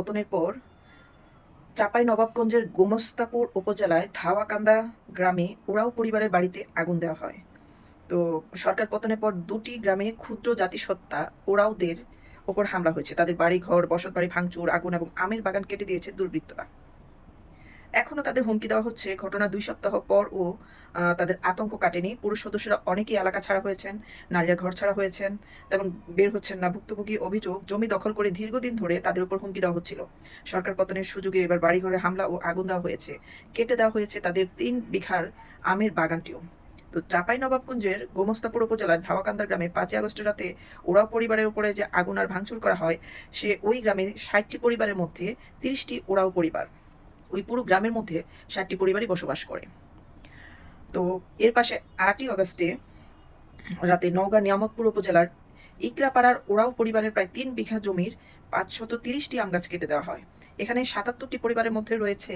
পতনের পর চাঁপাইনবাবগঞ্জের গোমস্তাপুর উপজেলায় ধাওয়াকান্দা গ্রামে ওরাও পরিবারের বাড়িতে আগুন দেওয়া হয়। তো সরকার পতনের পর দুটি গ্রামে ক্ষুদ্র জাতিসত্তা ওরাওদের ওপর হামলা হয়েছে। তাদের বাড়িঘর, বসতবাড়ি ভাঙচুর, আগুন এবং আমের বাগান কেটে দিয়েছে দুর্বৃত্তরা। এখনো তাদের হুমকি দেওয়া হচ্ছে। ঘটনা ২ সপ্তাহ পরও তাদের আতঙ্ক কাটেনি। পুরুষ সদস্যরা অনেকেই এলাকা ছাড়া হয়েছেন, নারীরা ঘর ছাড়া হয়েছেন এবং বের হচ্ছেন না। ভুক্তভোগী অভিযোগ, জমি দখল করে দীর্ঘদিন ধরে তাদের উপর হুমকি দেওয়া হচ্ছিল। সরকার পতনের সুযোগে এবার বাড়িঘরে হামলা ও আগুন দেওয়া হয়েছে। কেটে দেওয়া হয়েছে তাদের ৩ বিঘার আমের বাগানটিও। তো চাঁপাইনবাবগঞ্জের গোমস্তাপুর উপজেলার ধাওয়াকান্দা গ্রামে ৫ই আগস্টের রাতে ওরাও পরিবারের উপরে যে আগুন আর ভাঙচুর করা হয়, ওই গ্রামে ৬০টি পরিবারের মধ্যে ৩০টি ওরাও পরিবার। ওই পুরো গ্রামের মধ্যে ৬০টি পরিবারই বসবাস করে। তো এর পাশে ৮ই আগস্টে রাতে নওগাঁ নিয়ামতপুর উপজেলার ইকরাপাড়ার ওরাও পরিবারের প্রায় ৩ বিঘা জমির ৫৩০টি আম গাছ কেটে দেওয়া হয়। এখানে ৭৭টি পরিবারের মধ্যে রয়েছে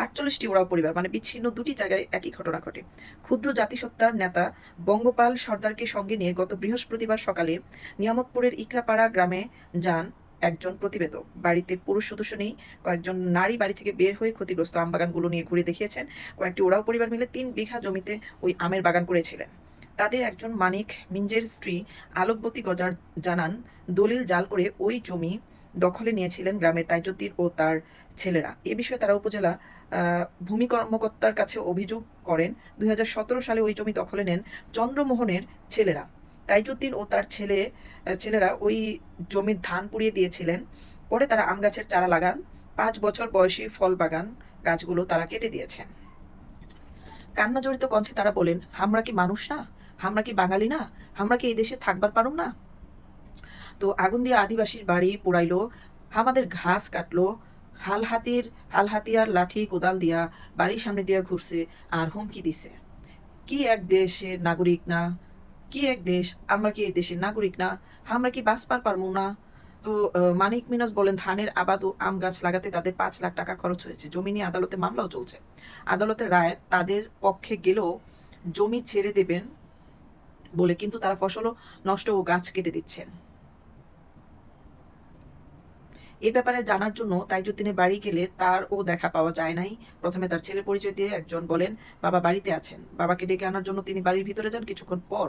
৪৮টি ওরাও পরিবার, মানে বিচ্ছিন্ন দুটি জায়গায় একই ঘটনা ঘটে। ক্ষুদ্র জাতিসত্তার নেতা বঙ্গপাল সর্দারকে সঙ্গে নিয়ে গত বৃহস্পতিবার সকালে নিয়ামতপুরের ইকরাপাড়া গ্রামে যান একজন প্রতিবেদক। বাড়িতে পুরুষ সদস্য নেই। কয়েকজন নারী বাড়ি থেকে বের হয়ে ক্ষতিগ্রস্ত আম বাগানগুলো নিয়ে ঘুরে দেখিয়েছেন। কয়েকটি ওরাও পরিবার মিলে ৩ বিঘা জমিতে ওই আমের বাগান করেছিলেন। তাদের একজন মানিক মিঞ্জের স্ত্রী আলোকবতী গজার জানান, দলিল জাল করে ওই জমি দখলে নিয়েছিলেন গ্রামের তাইজুদ্দিন ও তার ছেলেরা। এ বিষয়ে তারা উপজেলা ভূমি কর্মকর্তার কাছে অভিযোগ করেন। ২০১৭ সালে ওই জমি দখলে নেন চন্দ্রমোহনের ছেলেরা। তাইজুদ্দিন ও তার ছেলেরা ওই জমির ধান পুড়িয়ে দিয়েছিলেন। পরে তারা আম গাছের চারা লাগান। ৫ বছর বয়সী ফল বাগান গাছগুলো তারা কেটে দিয়েছেন। কান্না জড়িত কণ্ঠে তারা বলেন, আমরা কি মানুষ না? আমরা কি বাঙালি না? আমরা কি এই দেশে থাকবার পারুম না? তো আগুন দিয়ে আদিবাসীর বাড়ি পোড়াইলো, আমাদের ঘাস কাটলো, হাল হাতিয়ার লাঠি কোদাল দিয়া বাড়ির সামনে দিয়া ঘুরছে আর হুমকি দিছে। কি এক দেশের নাগরিক না? কি এক দেশ? আমরা কি এই দেশের নাগরিক না? আমরা কি বাঁচবার পারবো না? তো মানিক মিনাজ বলেন, ধানের আবাদ ও আম গাছ লাগাতে তাদের ৫ লাখ টাকা খরচ হয়েছে। জমি নিয়ে আদালতে মামলাও চলছে। আদালতের রায় তাদের পক্ষে গেলেও জমি ছেড়ে দেবেন বলে, কিন্তু তারা ফসলও নষ্ট ও গাছ কেটে দিচ্ছেন। এ ব্যাপারে জানার জন্য তাইজুদ্দিনের বাড়ি গেলে তারও দেখা পাওয়া যায় নাই। প্রথমে তার ছেলের পরিচয় দিয়ে একজন বলেন, বাবা বাড়িতে আছেন। বাবাকে ডেকে আনার জন্য তিনি বাড়ির ভিতরে যান। কিছুক্ষণ পর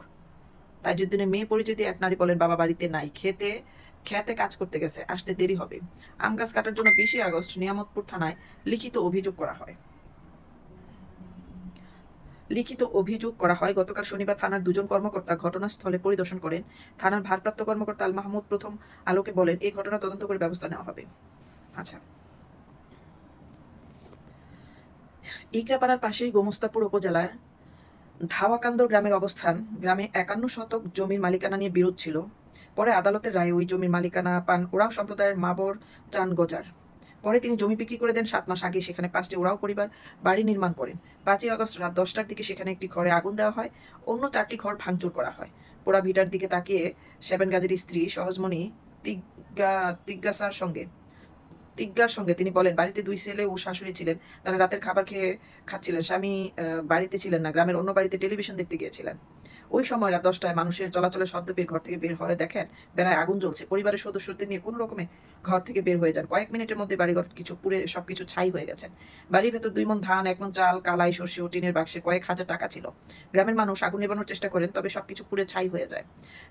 তাইজুদ্দিনের মেয়ে পরিচয় দিয়ে এক নারী বলেন, বাবা বাড়িতে নাই, খেতে কাজ করতে গেছে, আসতে দেরি হবে। আম গাছ কাটার জন্য ২০ আগস্ট নিয়ামতপুর থানায় লিখিত অভিযোগ করা হয়। গতকাল শনিবার থানার ২ জন কর্মকর্তা ঘটনাস্থলে পরিদর্শন করেন। থানার ভারপ্রাপ্ত কর্মকর্তা আল মাহমুদ প্রথম আলোকে বলেন, এই ঘটনা তদন্ত করে ব্যবস্থা নেওয়া হবে। আচ্ছা, ইকরাপাড়ার পাশেই গোমস্তাপুর উপজেলার ধাওয়াকান্দ গ্রামের অবস্থান। গ্রামে ৫১ শতক জমির মালিকানা নিয়ে বিরোধ ছিল। পরে আদালতের রায়ে ওই জমির মালিকানা পান ওরাও সম্প্রদায়ের মাবর চান গজার। পরে তিনি জমি বিক্রি করে দেন। ৭ মাস আগে সেখানে ৫টি ওরাও পরিবার বাড়ি নির্মাণ করেন। ৫ই আগস্ট রাত ১০টার দিকে সেখানে একটি ঘরে আগুন দেওয়া হয়। অন্য ৪টি ঘর ভাঙচুর করা হয়। পোড়া ভিটার দিকে তাকিয়ে সেবেন গাজীর স্ত্রী সহজমণি তিগ্গা তিগ্গাসার সঙ্গে তিগ্গার সঙ্গে তিনি বলেন, বাড়িতে ২ ছেলে ও শাশুড়ি ছিলেন। তারা রাতের খাবার খাচ্ছিলেন। স্বামী বাড়িতে ছিলেন না, গ্রামের অন্য বাড়িতে টেলিভিশন দেখতে গিয়েছিলেন। ওই সময় রাত ১০টায় মানুষের চলাচলের শব্দ পেয়ে ঘর থেকে বের হয়ে দেখেন বেলায় আগুন জ্বলছে। পরিবারের সদস্যদের নিয়ে কোনো রকমে ঘর থেকে বের হয়ে যান। কয়েক মিনিটের মধ্যে বাড়িঘর কিছু পুড়ে সবকিছু ছাই হয়ে গেছেন। বাড়ির ভেতর ২ মণ ধান, ১ মণ চাল, কালাই, সর্ষে ও টিনের বাক্সে কয়েক হাজার টাকা ছিল। গ্রামের মানুষ আগুন নেভানোর চেষ্টা করেন, তবে সবকিছু পুড়ে ছাই হয়ে যায়।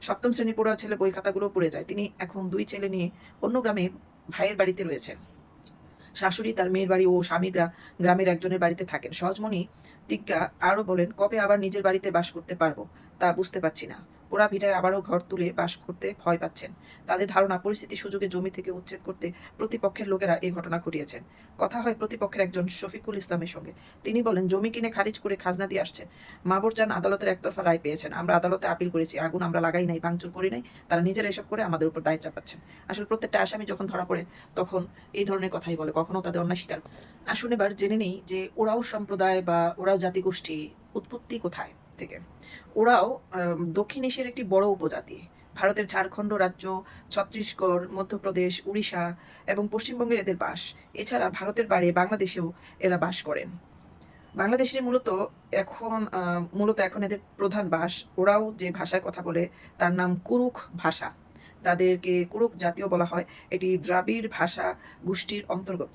৭ম শ্রেণী পড়ুয়া ছেলে বই খাতাগুলো পুড়ে যায়। তিনি এখন ২ ছেলে নিয়ে অন্য গ্রামে ভাইয়ের বাড়িতে রয়েছেন। শাশুড়ি, তার মেয়ের বাড়ি ও স্বামীরা গ্রামের একজনের বাড়িতে থাকেন। সহজমণি তিগ্গা আরও বলেন, কবে আবার নিজের বাড়িতে বাস করতে পারবো তা বুঝতে পারছি না। পোড়া ভিটায় আবারও ঘর তুলে বাস করতে ভয় পাচ্ছেন। তাদের ধারণা, পরিস্থিতির সুযোগে জমি থেকে উচ্ছেদ করতে প্রতিপক্ষের লোকেরা এই ঘটনা ঘটিয়েছেন। কথা হয় প্রতিপক্ষের একজন শফিকুল ইসলামের সঙ্গে। তিনি বলেন, জমি কিনে খারিজ করে খাজনা দিয়ে আসছেন। মাবরজান আদালতের একতরফা রায় পেয়েছেন। আমরা আদালতে আপিল করেছি। আগুন আমরা লাগাই নাই, ভাঙচুর করি নাই। তারা নিজেরা এসব করে আমাদের উপর দায় চাপাচ্ছেন। আসলে প্রত্যেকটা আসামি যখন ধরা পড়ে তখন এই ধরনের কথাই বলে, কখনো তাদের অন্যায় স্বীকার করে না। আসুন এবার জেনে নেই যে ওরাও সম্প্রদায় বা ওরাও জাতিগোষ্ঠী উৎপত্তি কোথায় থেকে। ওরাও দক্ষিণ এশিয়ার একটি বড় উপজাতি। ভারতের ঝাড়খণ্ড রাজ্য, ছত্তিশগড়, মধ্যপ্রদেশ, উড়িষ্যা এবং পশ্চিমবঙ্গের এদের বাস। এছাড়া ভারতের বাইরে বাংলাদেশেও এরা বাস করেন। বাংলাদেশের মূলত এখন এদের প্রধান বাস। ওরাও যে ভাষায় কথা বলে তার নাম কুরুখ ভাষা। তাদেরকে কুরুক জাতীয় বলা হয়। এটি দ্রাবিড় ভাষা গোষ্ঠীর অন্তর্গত।